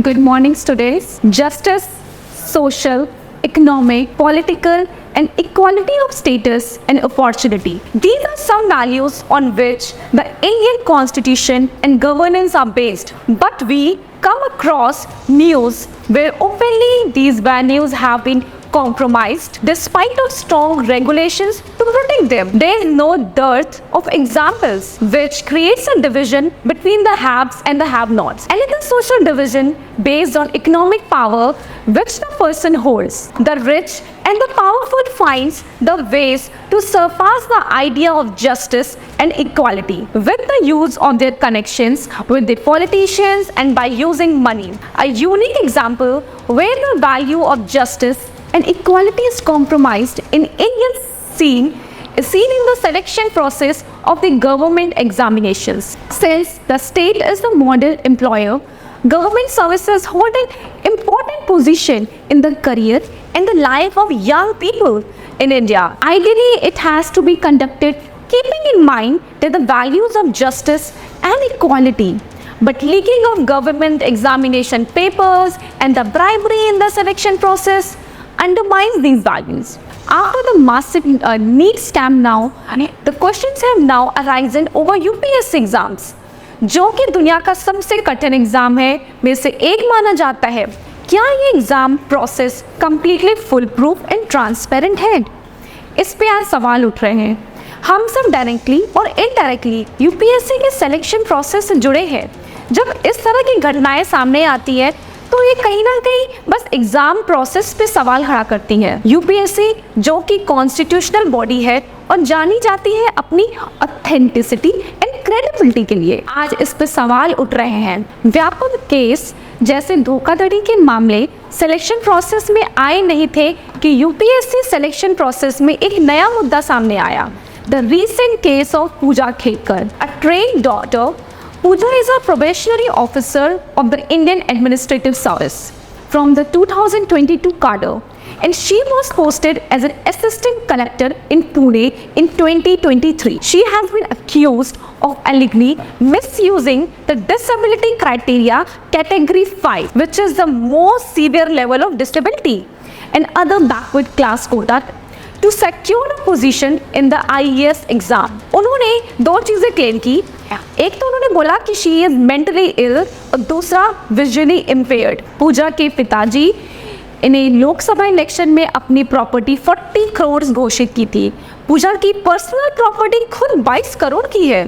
Good morning, students. Justice, social, economic, political, and equality of status and opportunity. These are some values on which the Indian Constitution and governance are based. But we come across news where openly these values have been compromised despite of strong regulations to protect them. There is no dearth of examples which creates a division between the haves and the have-nots. Another social division based on economic power which the person holds. The rich and the powerful finds the ways to surpass the idea of justice and equality with the use of their connections with the politicians and by using money. A unique example where the value of justice and equality is compromised in Indian scene is seen in the selection process of the government examinations. Since the state is the model employer, government services hold an important position in the career and the life of young people in India. Ideally, it has to be conducted keeping in mind that the values of justice and equality. But leaking of government examination papers and the bribery in the selection process undermines these values. After the massive NEET scam now, the questions have now arisen over UPSC exams, जो कि दुनिया का सबसे कठिन exam है में से एक माना जाता है. क्या ये exam process completely full proof and transparent है? इस पे आज सवाल उठ रहे हैं. हम सब डायरेक्टली और इनडायरेक्टली यूपीएससी के सिलेक्शन प्रोसेस से जुड़े हैं. जब इस तरह की घटनाएं सामने आती है तो ये कहीं ना कहीं बस एग्जाम प्रोसेस पे सवाल खड़ा करती है. यूपीएससी जो कि कॉन्स्टिट्यूशनल बॉडी है और जानी जाती है अपनी ऑथेंटिसिटी एंड क्रेडिबिलिटी के लिए, आज इस पे सवाल उठ रहे हैं. व्यापक केस जैसे धोखाधड़ी के मामले सिलेक्शन प्रोसेस में आए नहीं थे कि यूपीएससी सिलेक्शन प्रोसेस में एक नया मुद्दा सामने आया. The recent case of Pooja Khedkar, a trained doctor. Pooja is a probationary officer of the Indian Administrative Service from the 2022 cadre, and she was posted as an assistant collector in Pune in 2023. She has been accused of allegedly misusing the disability criteria category 5, which is the most severe level of disability, and other backward class quota to secure a position in the IAS exam. उन्होंने दो चीज़ें claim की. एक तो उन्होंने बोला कि she is mentally ill और दूसरा विजुअली इम्पेयर्ड. पूजा के पिताजी इन्हें लोकसभा इलेक्शन में अपनी प्रॉपर्टी 40 करोड़ घोषित की थी. पूजा की पर्सनल प्रॉपर्टी खुद 22 करोड़ की है.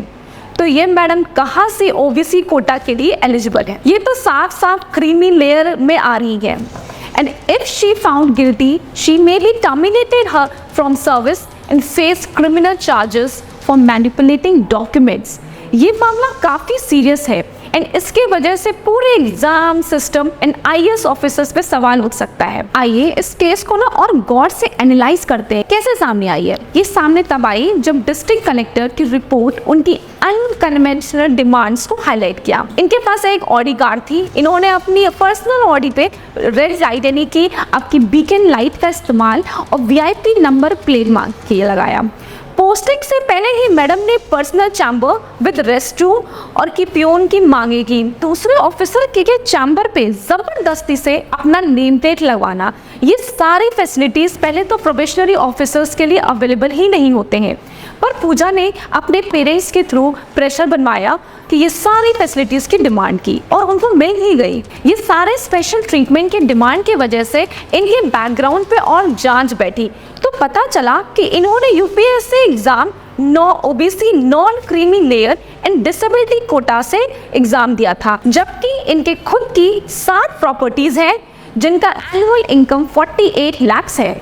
तो ये मैडम कहाँ से ओबीसी कोटा के लिए एलिजिबल है? ये तो साफ साफ क्रीमी लेयर में आ रही है. And if she found guilty, she may be terminated her from service and face criminal charges for manipulating documents. ये मामला काफ़ी सीरियस है एंड इसके वजह से पूरे exam system and IAS officers पे सवाल उठ सकता है. आइए इस केस को ना और गौर से एनालाइज करते हैं. कैसे सामने आई है? ये सामने तब आई जब डिस्ट्रिक्ट कलेक्टर की रिपोर्ट उनकी अनकन्वेंशनल डिमांड्स को हाईलाइट किया. इनके पास एक ऑडी कार थी. इन्होंने अपनी पर्सनल ऑडी पे रेड लाइट यानी कि आपकी बीकन लाइट का इस्तेमाल और वीआईपी नंबर प्लेट मार्क किया लगाया. पोस्टिंग से पहले ही मैडम ने personal chamber with rest room और की पियोन की मांगे की. दूसरे ऑफिसर के चैम्बर पे ज़बरदस्ती से अपना नेम प्लेट लगवाना, ये सारी फैसिलिटीज़ पहले तो प्रोबेशनरी ऑफिसर्स के लिए अवेलेबल ही नहीं होते हैं. पर पूजा ने अपने पेरेंट्स के थ्रू प्रेशर बनवाया कि ये सारी फैसिलिटीज़ की डिमांड की और उनको मिल ही गई. ये सारे स्पेशल ट्रीटमेंट के डिमांड की वजह से इनके बैकग्राउंड पे और जांच बैठी तो पता चला कि इन्होंने UPSC exam OBC non creamy layer and disability quota से एग्ज़ाम दिया था, जबकि इनके खुद की 7 प्रॉपर्टीज़ हैं जिनका एनुअल इनकम 48 लाख है.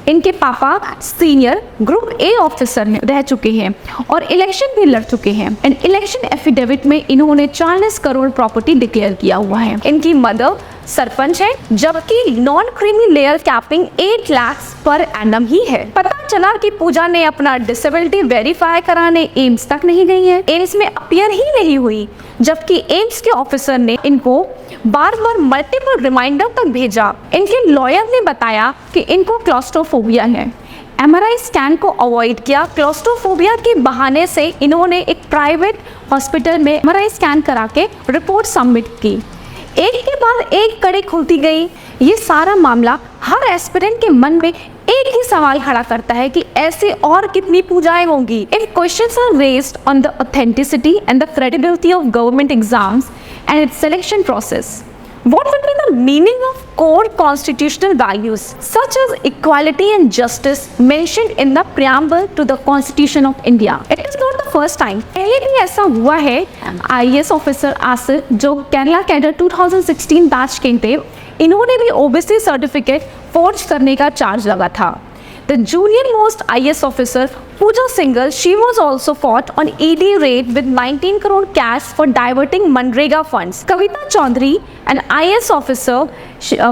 इनके पापा सीनियर ग्रुप ए ऑफिसर रह चुके हैं और इलेक्शन भी लड़ चुके हैं. एंड इलेक्शन एफिडेविट में इन्होंने 40 करोड़ प्रॉपर्टी डिक्लेयर किया हुआ है. इनकी मदर सरपंच है, जबकि non creamy layer capping 8 lakh पर एनम ही है. पता चला कि पूजा ने अपना डिसेबिलिटी वेरीफाई कराने एम्स तक नहीं गई है, एम्स में अपीयर ही नहीं हुई, जबकि एम्स के ऑफिसर ने इनको बार बार मल्टीपल रिमाइंडर तक भेजा. इनके लॉयर ने बताया कि इनको क्लॉस्ट्रोफोबिया है. एमआरआई स्कैन को अवॉइड किया. क्लॉस्ट्रोफोबिया के बहाने से इन्होंने एक प्राइवेट हॉस्पिटल में एमआरआई स्कैन करा के रिपोर्ट सबमिट की. एक के बाद एक कड़ी खुलती गई। ये सारा मामला हर एस्पिरेंट के मन में एक ही सवाल खड़ा करता है कि ऐसे और कितनी पूजाएं होंगी। If questions are raised on the authenticity and the credibility of government exams and its selection process, what would be the meaning of core constitutional values such as equality and justice mentioned in the preamble to the Constitution of India? It is not the first time. पहले भी ऐसा हुआ है। IAS officer Asif जो Kerala cadre 2016 batch के थे, इन्होंने भी OBC सर्टिफिकेट फोर्ज करने का चार्ज लगा था। The junior most IAS officer Pooja Singhal, she was also caught on ED raid with 19 crore cash for diverting Manrega funds. Kavita Chaudhary, an IAS officer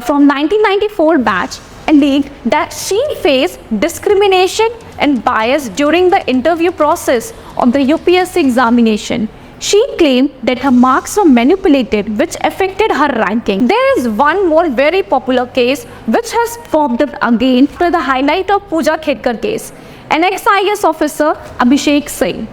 from 1994 batch, alleged that she faced discrimination and bias during the interview process of the UPSC examination. She claimed that her marks were manipulated, which affected her ranking. There is one more very popular case which has popped up again after the highlight of Pooja Khedkar case. An ex-IAS officer, Abhishek Singh,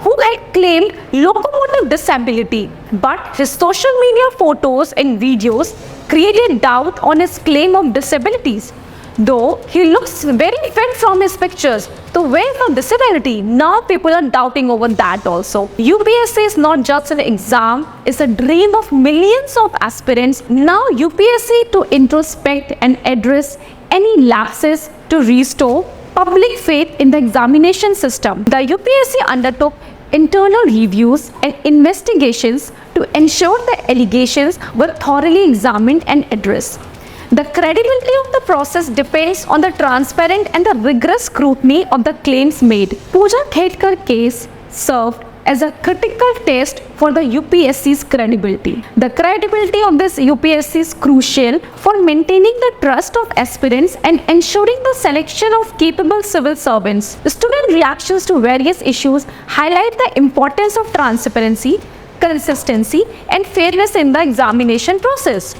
who had claimed locomotive disability, but his social media photos and videos created doubt on his claim of disabilities. Though he looks very fit from his pictures, so where's the disability? Now people are doubting over that also. UPSC is not just an exam, it's a dream of millions of aspirants. Now UPSC to introspect and address any lapses to restore public faith in the examination system. The UPSC undertook internal reviews and investigations to ensure the allegations were thoroughly examined and addressed. The credibility of the process depends on the transparent and the rigorous scrutiny of the claims made. Pooja Khedkar case served as a critical test for the UPSC's credibility. The credibility of this UPSC is crucial for maintaining the trust of aspirants and ensuring the selection of capable civil servants. Student reactions to various issues highlight the importance of transparency, consistency, and fairness in the examination process.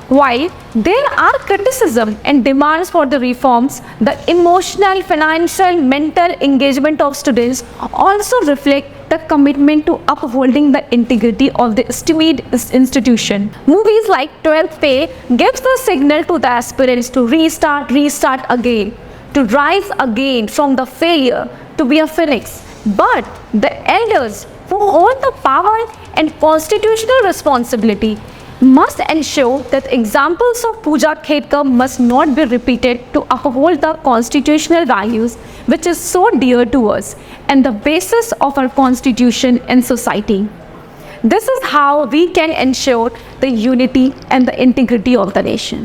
While there are criticism and demands for the reforms, the emotional, financial, mental engagement of students also reflect the commitment to upholding the integrity of the esteemed institution. Movies like 12th Fail gives the signal to the aspirants to restart again, to rise again from the failure, to be a phoenix. But the elders who hold the power and constitutional responsibility must ensure that examples of Pooja Khedkar must not be repeated to uphold the constitutional values which is so dear to us and the basis of our constitution and society. This is how we can ensure the unity and the integrity of the nation.